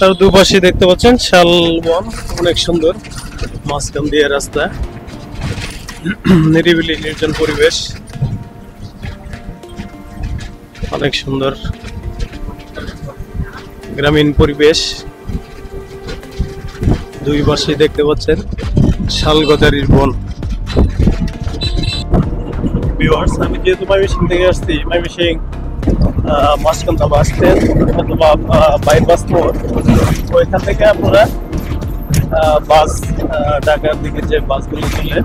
রাস্তার দুপাশে দেখতে পাচ্ছেন শালবন, অনেক সুন্দর, মাঝখান দিয়ে রাস্তা, নিরিবিলি নির্জন পরিবেশ, অনেক সুন্দর গ্রামীণ পরিবেশ। দুই পাশে দেখতে পাচ্ছেন শালগদারির বন। ভিউয়ার্স, আমি যেহেতু ময়মনসিং থেকে আসছি, ময়মনসিং মাঝখানটা বাস স্ট্যান্ড অথবা বাইপাস মোড়, ওইখান থেকে আপনারা বাস ঢাকার দিকে যে বাসগুলো চলে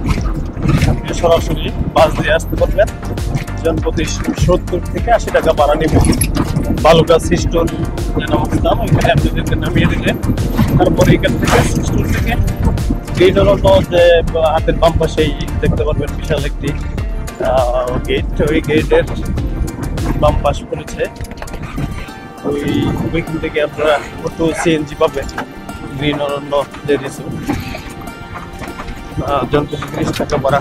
আপনি সরাসরি বাস দিয়ে আসতে পারবেন। জনপ্রতি 70 থেকে 80 টাকা ভাড়া নেবেন। বালুকা সিস্টোর নামতাম, ওইখানে আপনাদেরকে নামিয়ে দিলে তারপরে এখান থেকে সিস্টোর থেকে গ্রিন অরণ্য যে হাতের বাম পাশেই দেখতে পারবেন বিশাল একটি গেট, ওই গেটের বাম পাশ পড়েছে, ওইখান থেকে আপনারা অটো সিএনজি পাবেন। গ্রিন অরণ্য যে রিসোর্ট, জনপ্রতি 30 টাকা ভাড়া।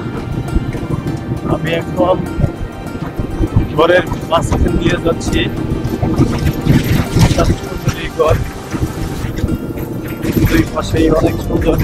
আমি এখন ঘরের মাঝখান দিয়ে যাচ্ছি, ঘর দুই পাশেই অনেক সুন্দর।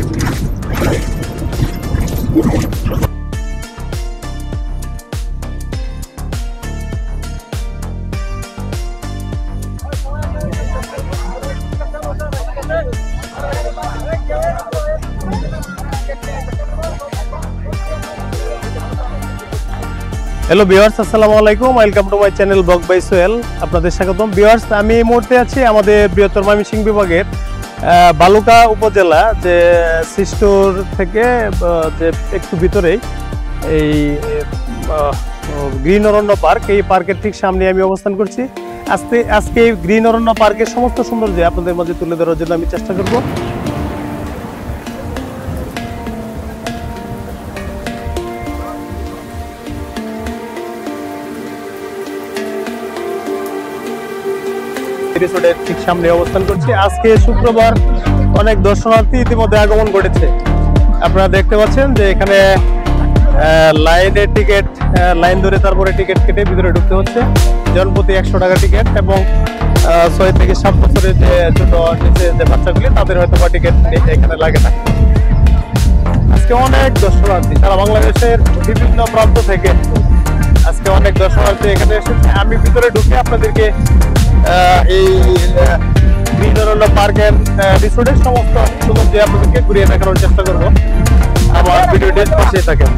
হ্যালো ভিউয়ার্স, আসসালামু আলাইকুম, welcome to my channel blog by Sohel. আপনাদের স্বাগতম। ভিউয়ার্স, আমি এই মুহূর্তে আছি আমাদের বৃহত্তর ময়মনসিংহ বিভাগের বালুকা উপজেলা যে সিস্টোর থেকে যে একটু ভিতরেই এই গ্রিন অরণ্য পার্ক, এই পার্কের ঠিক সামনে আমি অবস্থান করছি। আজকে এই গ্রিন অরণ্য পার্কের সমস্ত সৌন্দর্য আপনাদের মাঝে তুলে ধরার জন্য আমি চেষ্টা করব। রিসোর্টের ঠিক সামনে অবস্থান করছি। আজকে শুক্রবার, অনেক দর্শনার্থী ইতিমধ্যে আগমন ঘটেছে। আপনারা দেখতে পাচ্ছেন যে এখানে লাইনের টিকিট, লাইন ধরে তারপরে টিকিট কেটে ভিতরে ঢুকতে হচ্ছে। জনপ্রতি 100 টাকা টিকিট, এবং 6 থেকে 7 বছরের যে ছোট নিচে যে বাচ্চাগুলি তাদের হয়তো বা টিকিট এখানে লাগে না। আজকে অনেক দর্শনার্থী সারা বাংলাদেশের বিভিন্ন প্রান্ত থেকে আজকে অনেক দর্শনার্থী এখানে এসেছে। আমি ভিতরে ঢুকে আপনাদেরকে এই গ্রিন অরণ্য পার্কের রিসোর্টের সমস্ত সৌন্দর্য আপনাদেরকে ঘুরিয়ে দেখানোর চেষ্টা করবো। আমার ভিডিওটি পাশে থাকেন।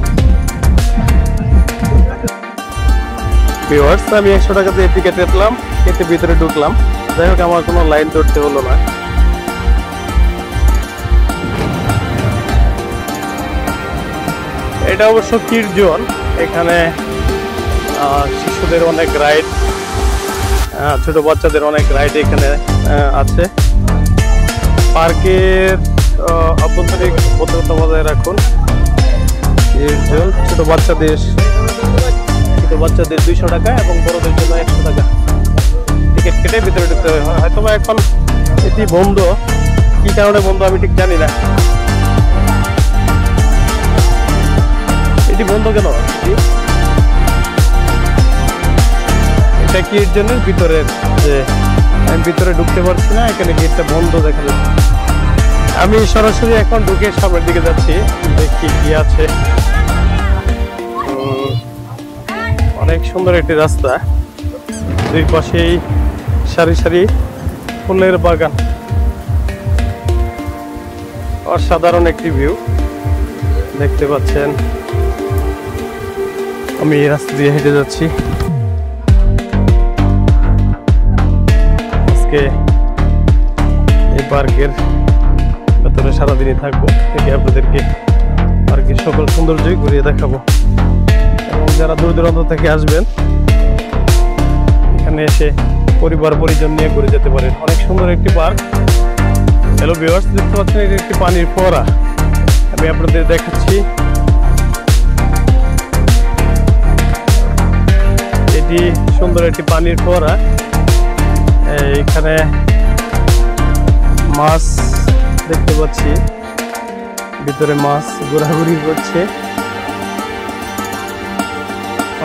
ভিউয়ার্স, আমি 100 টাকা দিয়ে টিকিট কাটলাম, কেটে ভিতরে ঢুকলাম। যাই হোক, আমার কোনো লাইন ধরতে হলো না। এটা অবশ্য কিড জোন, এখানে শিশুদের অনেক রাইড, ছোট বাচ্চাদের অনেক রাইড এখানে আছে। পার্কের অভ্যন্তরীণ ভদ্রতা বজায় রাখুন। ছোট বাচ্চাদের 200 টাকা এবং বড়দের জন্য 100 টাকা টিকিট কেটে ভিতরে ঢুকতে হয়। হয়তো এখন এটি বন্ধ, কি কারণে বন্ধ আমি ঠিক জানি না। এটি বন্ধ কেন? এটা কির জন্য ভিতরের যে আমি ভিতরে ঢুকতে পারছি না, এখানে গেটটা বন্ধ দেখা যাচ্ছে। আমি সরাসরি এখন ঢুকে সামনের দিকে যাচ্ছি, দেখি কি আছে। অনেক সুন্দর একটি রাস্তা, দুই পাশেই সারি সারি ফুলের বাগান, অসাধারণ একটি ভিউ দেখতে পাচ্ছেন। আমি এই রাস্তা দিয়ে হেঁটে যাচ্ছি। আজকে এই পার্কের ভেতরে সারাদিনই থাকবো, থেকে আপনাদেরকে পার্কের সকল সৌন্দর্যই ঘুরিয়ে দেখাবো। এবং যারা দূর দূরান্ত থেকে আসবেন, এখানে এসে পরিবার পরিজন নিয়ে ঘুরে যেতে পারেন। অনেক সুন্দর একটি পার্ক। হ্যালো ভিউয়ার্স, দেখতে পাচ্ছেন এটা একটি পানির ফোয়ারা, আমি আপনাদের দেখাচ্ছি। এটি সুন্দর একটি পানির ফোয়ারা। এখানে মাছ দেখতে পাচ্ছি, ভিতরে মাছ ঘোরাঘুরি করছে,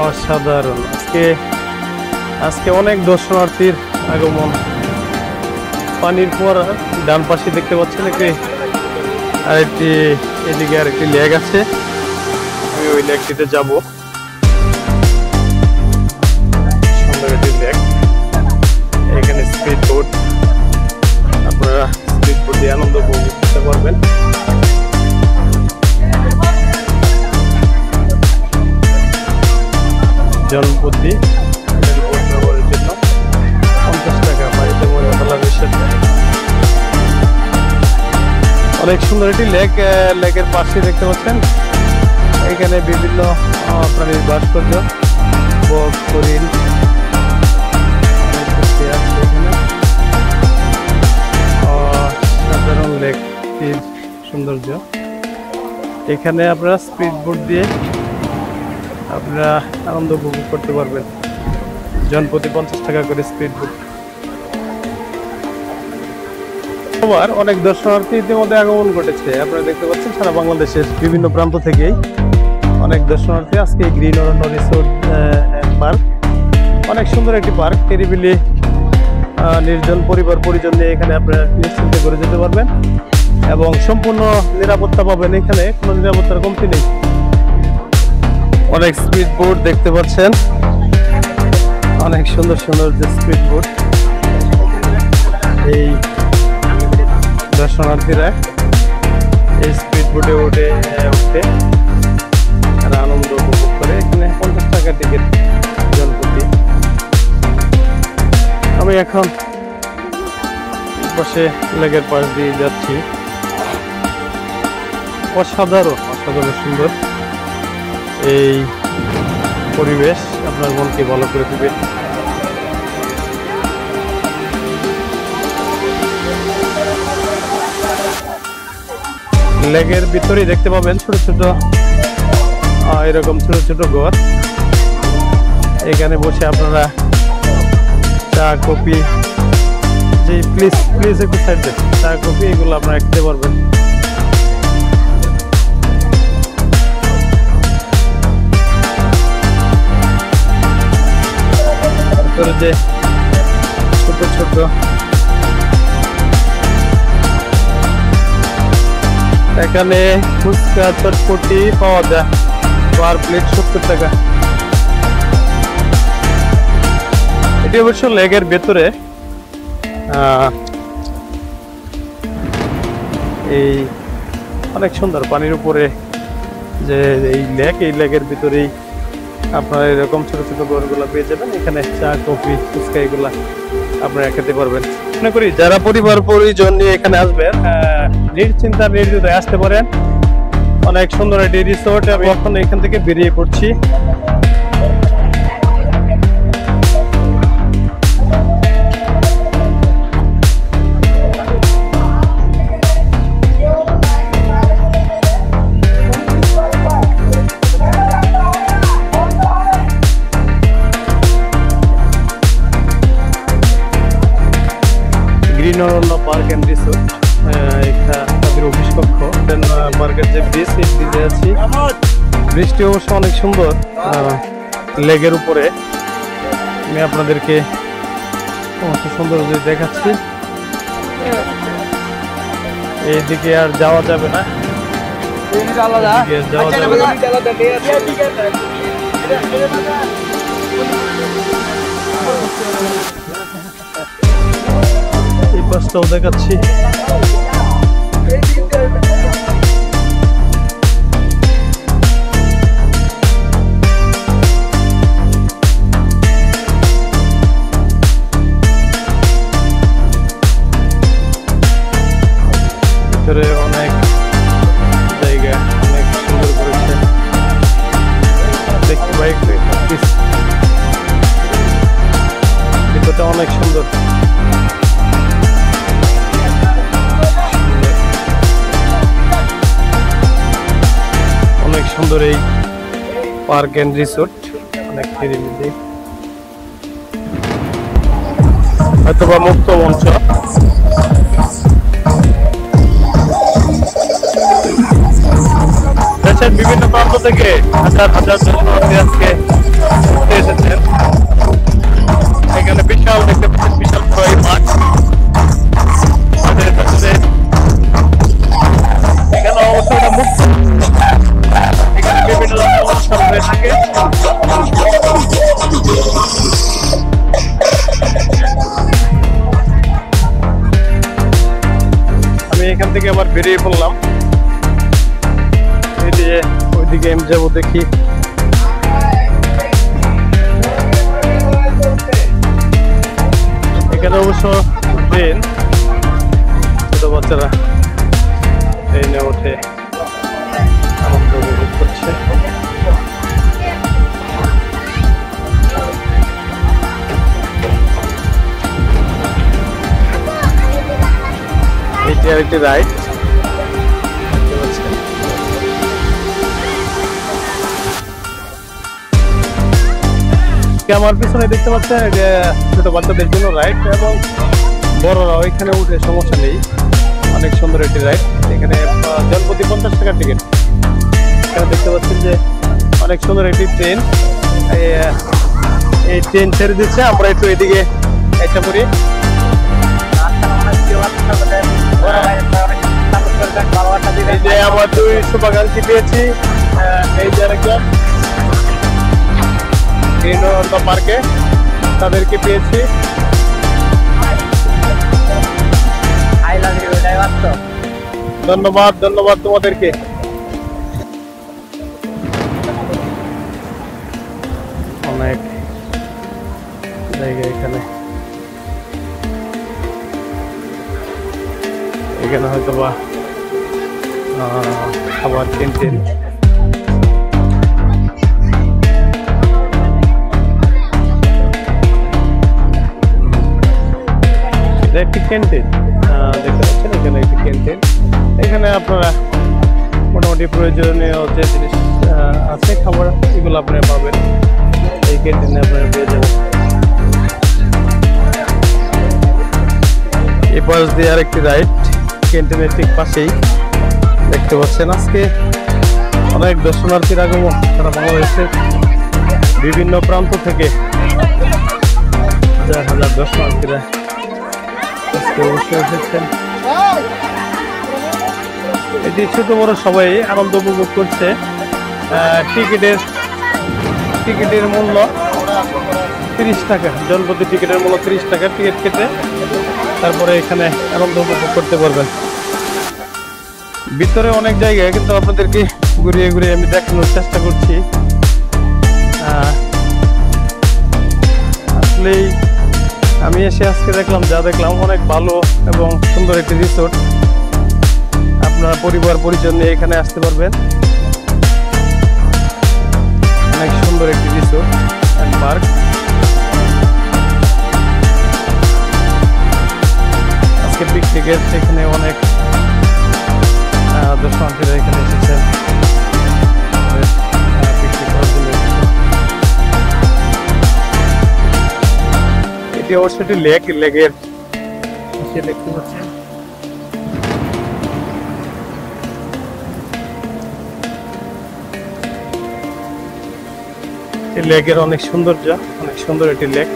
অসাধারণ। আজকে অনেক দর্শনার্থীর আগমন। পানির ফোয়ারা, ডান পাশে দেখতে পাচ্ছেন আরেকটি, এদিকে আরেকটি লেক আছে, আমি ওই লেকটিতে যাবো। সুন্দর একটি লেক, এখানে স্পিড বোট, আপনারা স্পিড বোট দিয়ে আনন্দ উপভোগ করতে পারবেন। জনপ্রতি ব্যবহারের জন্য 50 টাকা, বাড়িতে মহিলাদের সাথে। অনেক সুন্দর একটি লেক, লেকের পাশে দেখতে পাচ্ছেন এখানে বিভিন্ন প্রাণীর ভাস্কর্য, বক, হরিণ, সাধারণ লেকটির সৌন্দর্য। এখানে আপনারা স্পিড বোট দিয়ে আপনারা আনন্দ উপভোগ করতে পারবেন, জনপ্রতি 50 টাকা করে স্পিড বোট। অনেক দর্শনার্থী ইতিমধ্যে আগমন ঘটেছে, আপনারা দেখতে পাচ্ছেন সারা বাংলাদেশের বিভিন্ন প্রান্ত থেকেই অনেক দর্শনার্থী আজকে গ্রিন অরণ্য রিসোর্ট পার্ক। অনেক সুন্দর একটি পার্ক, নিরিবিলি নির্জন পরিবার পরিজন নিয়ে এখানে আপনারা নিশ্চিন্তে করে যেতে পারবেন এবং সম্পূর্ণ নিরাপত্তা পাবেন, এখানে কোনো নিরাপত্তার কমতি নেই। অনেক স্পিড বোট দেখতে পাচ্ছেন, অনেক সুন্দর সুন্দর যে স্পিড বোট, এই দর্শনার্থীরা এই স্পিড বোটে উঠে তারা আনন্দ উপভোগ করে। এখানে 50 টাকা টিকিট জনপ্রতি। আমি এখন বসে লেকের পাশ দিয়ে যাচ্ছি, অসাধারণ অসাধারণ সুন্দর এই পরিবেশ, আপনার মনকে ভালো করে দিবে। লেকের ভিতরেই দেখতে পাবেন ছোট ছোট এরকম ছোট ছোট ঘর, এখানে বসে আপনারা চা কফি, যে প্লিজ প্লিজ একটু সাইড দেন, চা কফি এগুলো আপনারা খেতে পারবেন। যে ছোট ছোট এখানে ফুচকা চটপটি পাওয়া যায়, পার প্লেট 70 টাকা। এটি অবশ্য লেকের ভেতরে, এই অনেক সুন্দর পানির উপরে যে এই লেক, এই লেকের ভিতরেই আপনারা এরকম ছোট ছোট ঘরগুলো পেয়ে যাবেন। এখানে চা কফি ফুচকা এগুলা আপনারা খেতে পারবেন। মনে করি যারা পরিবার পরিজন নিয়ে এখানে আসবেন, নিশ্চিন্তা নির্দ্বিধায় আসতে পারেন। অনেক সুন্দর একটি রিসোর্ট। আমি এখন এখান থেকে বেরিয়ে পড়ছি। Green Aranya park and resort, এটা তাদের অফিস কক্ষ। পার্কের যে ব্রিজ, এই ব্রিজে আছি। ব্রিজটি অবশ্য অনেক সুন্দর, লেকের উপরে। আমি আপনাদেরকে অবশ্য সুন্দর দেখাচ্ছি। এইদিকে আর যাওয়া যাবে না, যাওয়া যাবে না। এই পাশটাও দেখাচ্ছি। ভিতরে অনেক জায়গা, অনেক সুন্দর করেছে। দেখতে পাই ভিতরটা অনেক সুন্দর। অনেক সুন্দর এই পার্ক এন্ড রিসোর্ট, অনেক নিরিবিলি, হয়তোবা মুক্ত মঞ্চ। দেশের বিভিন্ন প্রান্ত থেকে হাজার হাজার দর্শনার্থী আজকে ঘুরতে এসেছেন। এখানে বিশাল দেখতে পাচ্ছেন, বিশাল বড় এই মাঠ। এখানে বিভিন্ন ধরনের অনুষ্ঠান হয়ে থাকে। আমি এখান থেকে আবার বেরিয়ে পড়লাম, এদিকে ওইদিকে আমি যাবো দেখি। এখানে অবশ্য ট্রেন, ছোট বাচ্চারা ট্রেনে ওঠে আনন্দ উপভোগ করছে। এটি আরেকটি রাইড, আমার পিছনে দেখতে পাচ্ছেন এটা ছোট বাচ্চাদের জন্য রাইড, এবং বড়রাও এখানে উঠে সমস্যা নেই। অনেক সুন্দর একটি রাইড। এখানে জনপ্রতি 50 টাকার টিকিট। এখানে দেখতে পাচ্ছেন যে অনেক সুন্দর একটি ট্রেন, এই ট্রেন ছেড়ে দিচ্ছে। আমরা একটু এদিকে চেষ্টা করি। এই যে আমার 2 শুভাকাঙ্ক্ষী পেয়েছি, এই যে আরেকজন পার্কে, তাদেরকে পেয়েছি। ধন্যবাদ ধন্যবাদ তোমাদেরকে। অনেক জায়গা এখানে, এখানে হয়তো বা খাবার ক্যান্টিন। একটি ক্যান্টিন দেখতে পাচ্ছেন, এখানে একটি ক্যান্টিন। এখানে আপনারা মোটামুটি প্রয়োজনীয় যে জিনিস আছে খাবার, এগুলো আপনারা পাবেন এই ক্যান্টিনে, আপনারা পেয়ে যাবেন। এই পাশ দিয়ে আরেকটি রাইড, ক্যান্টিনের ঠিক পাশেই দেখতে পাচ্ছেন। আজকে অনেক দর্শনার্থীর আগমন, সারা বাংলাদেশের বিভিন্ন প্রান্ত থেকে হাজার হাজার দর্শনার্থীরা এসেছেন। এটি ছোট বড় সবাই আনন্দ উপভোগ করছে। টিকিটের মূল্য 30 টাকা, জনপ্রতি টিকিটের মূল্য 30 টাকা। টিকিট কেটে তারপরে এখানে আনন্দ উপভোগ করতে পারবেন। ভিতরে অনেক জায়গায়, কিন্তু আপনাদেরকে ঘুরিয়ে ঘুরিয়ে আমি দেখানোর চেষ্টা করছি। আসলেই আমি এসে আজকে দেখলাম, যা দেখলাম অনেক ভালো এবং সুন্দর একটি রিসোর্ট। আপনারা পরিবার পরিজন নিয়ে এখানে আসতে পারবেন। অনেক সুন্দর একটি রিসোর্ট অ্যান্ড পার্ক। আজকে পিকনিকের এখানে অনেক দর্শনার্থীরা এখানে এসেছেন পিকনিক করার জন্য। এটি অবশ্যই একটি লেগের দেখতে পাচ্ছেন। এই লেগের অনেক সৌন্দর্য, অনেক সুন্দর একটি লেক।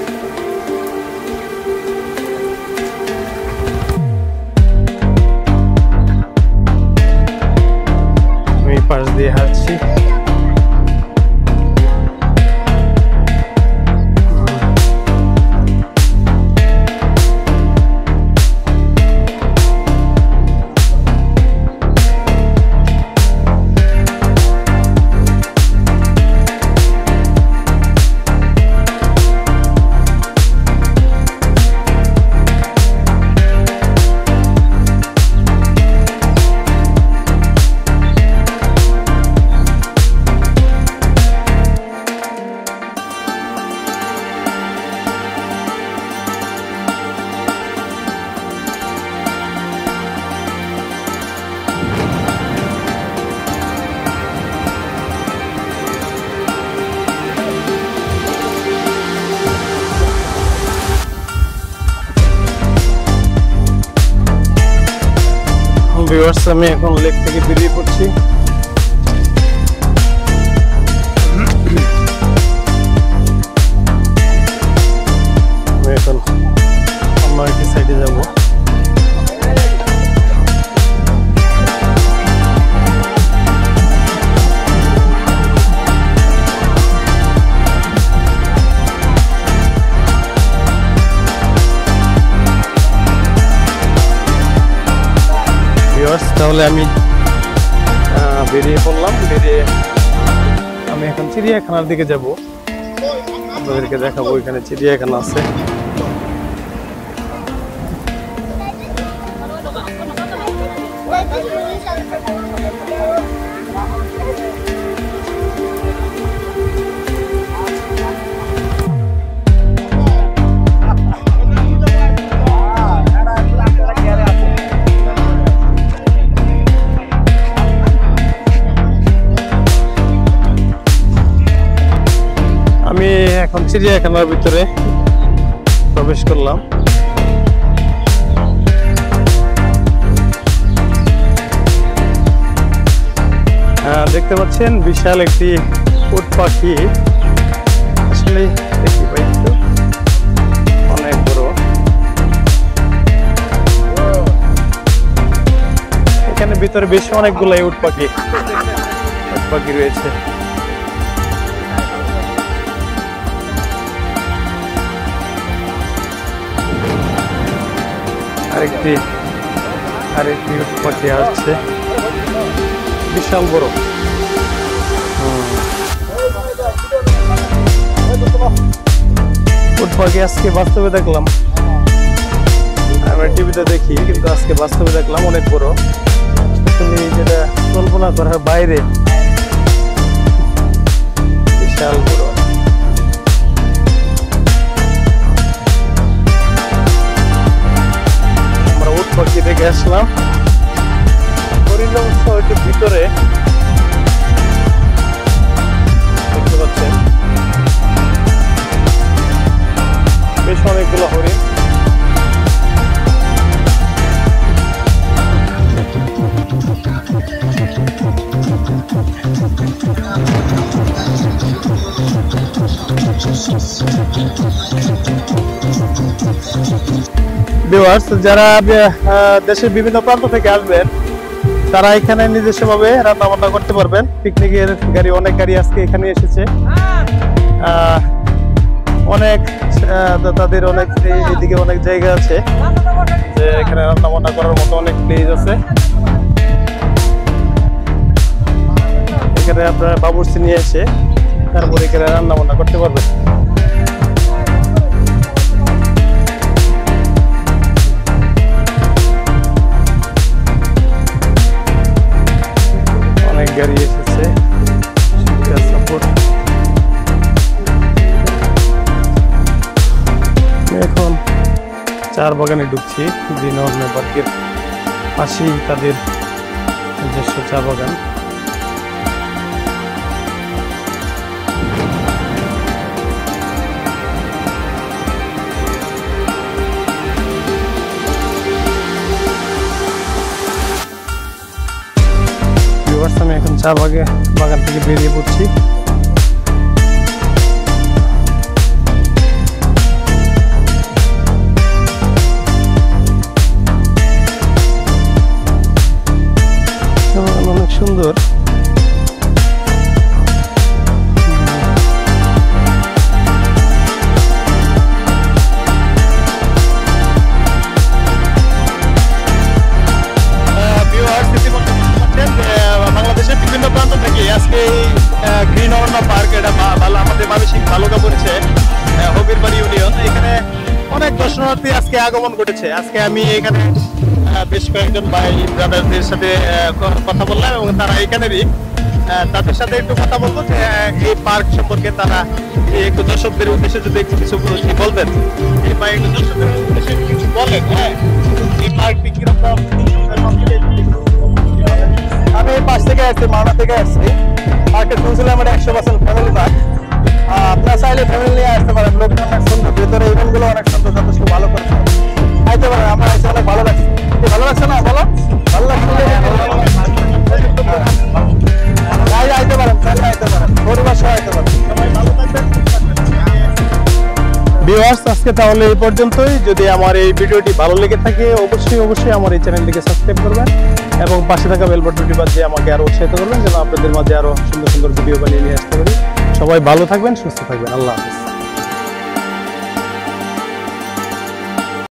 আমি পাশ দিয়ে হাঁটছি। ভিউয়ার্স, আমি এখন লেক থেকে বেরিয়ে পড়ছি। আমি এখন অন্য একটি সাইডে যাব। তাহলে আমি বেরিয়ে পড়লাম। বেরিয়ে আমি এখন চিড়িয়াখানার দিকে যাব, আপনাদেরকে দেখাবো এখানে চিড়িয়াখানা আছে। আমি এখন চিড়িয়াখানার ভিতরে প্রবেশ করলাম। দেখতে পাচ্ছেন বিশাল একটি উট পাখি, আসলে দেখতে পাই তো অনেক বড়। এখানে ভিতরে বেশ অনেকগুলাই উট পাখি রয়েছে। আরেকটি উট পাখি আসছে, বিশাল বড়। উট পাখি আজকে বাস্তবে দেখলাম, আমরা টিভিতে দেখি, কিন্তু আজকে বাস্তবে দেখলাম অনেক বড়। তুমি যেটা কল্পনা করার বাইরে, বিশাল বড়। আমরা উট পাখি দেখে আসলাম। হরিণ অবস্থা একটু ভিতরে দেখতে পাচ্ছেন, বেশ অনেকগুলো হরিণ। ভিউয়ার্স, যারা দেশের বিভিন্ন প্রান্ত থেকে আসবেন তারা এখানে নিজস্বভাবে রান্না বান্না করতে পারবেন। পিকনিকের গাড়ি, অনেক গাড়ি আজকে এখানে এসেছে। অনেক তাদের অনেক এদিকে অনেক জায়গা আছে যে এখানে রান্না বান্না করার মতো অনেক প্লেস আছে। এখানে আপনারা বাবুর্চি নিয়ে এসে তারপরে এখানে রান্না বান্না করতে পারবেন। অনেক গাড়ি এসেছে, সাপোর্ট। এখন চার বাগানে ঢুকছি, দিনহর পার্কের পাশেই তাদের নিজস্ব চা বাগান। আমি এখন চা বাগান থেকে বেরিয়ে পড়ছি। অনেক সুন্দর। বাংলাদেশের বিভিন্ন প্রান্ত থেকে আজকে গ্রিন অরণ্য পার্ক, এটা ভালো আমাদের মানসিক ভালোকা পড়েছে হবিরবাড়ি ইউনিয়ন। এখানে অনেক দর্শনার্থী আজকে আগমন ঘটেছে। আজকে আমি এখানে বেশ কয়েকজন ভাই ব্রাদারদের সাথে কথা বললাম এবং তারা এখানেরই, তাদের সাথে একটু কথা বলবো যে এই পার্ক সম্পর্কে তারা একটু দর্শকদের উদ্দেশ্যে যদি একটু কিছু বলবেন। এই পার্ক দর্শকদের উদ্দেশ্যে কিছু বলেন। হ্যাঁ, এই পার্কটি কিরকম? আমি এই পাশ থেকে আসছি, মাওনা থেকে আসছি। পার্কের শুনছিলাম এটা 100% ফ্যামিলি পার্ক। আপনারা চাইলে ফ্যামিলি নিয়ে আসতে পারেন। লোকজন অনেক সুন্দর, ভেতরে ইভেন্ট গুলো অনেক সুন্দর, যথেষ্ট ভালো করেছে। আইতে পারেন, আমার এসে অনেক ভালো লাগছে। ভালো লাগছে না? বলো, ভালো লাগছে। আইতে পারেন, চাইলে আইতে পারেন, পরিবার সহ আইতে পারেন। সবাই ভালো থাকবেন। ভিউয়ার্স, আজকে তাহলে এই পর্যন্তই। যদি আমার এই ভিডিওটি ভালো লেগে থাকে অবশ্যই আমার এই চ্যানেলটিকে সাবস্ক্রাইব করবেন এবং পাশে থাকা বেল বাটনটি বাজিয়ে আমাকে আরো উৎসাহিত করবেন যেন আপনাদের মাঝে আরো সুন্দর সুন্দর ভিডিও বানিয়ে নিয়ে আসতে পারি। সবাই ভালো থাকবেন, সুস্থ থাকবেন। আল্লাহ হাফেজ।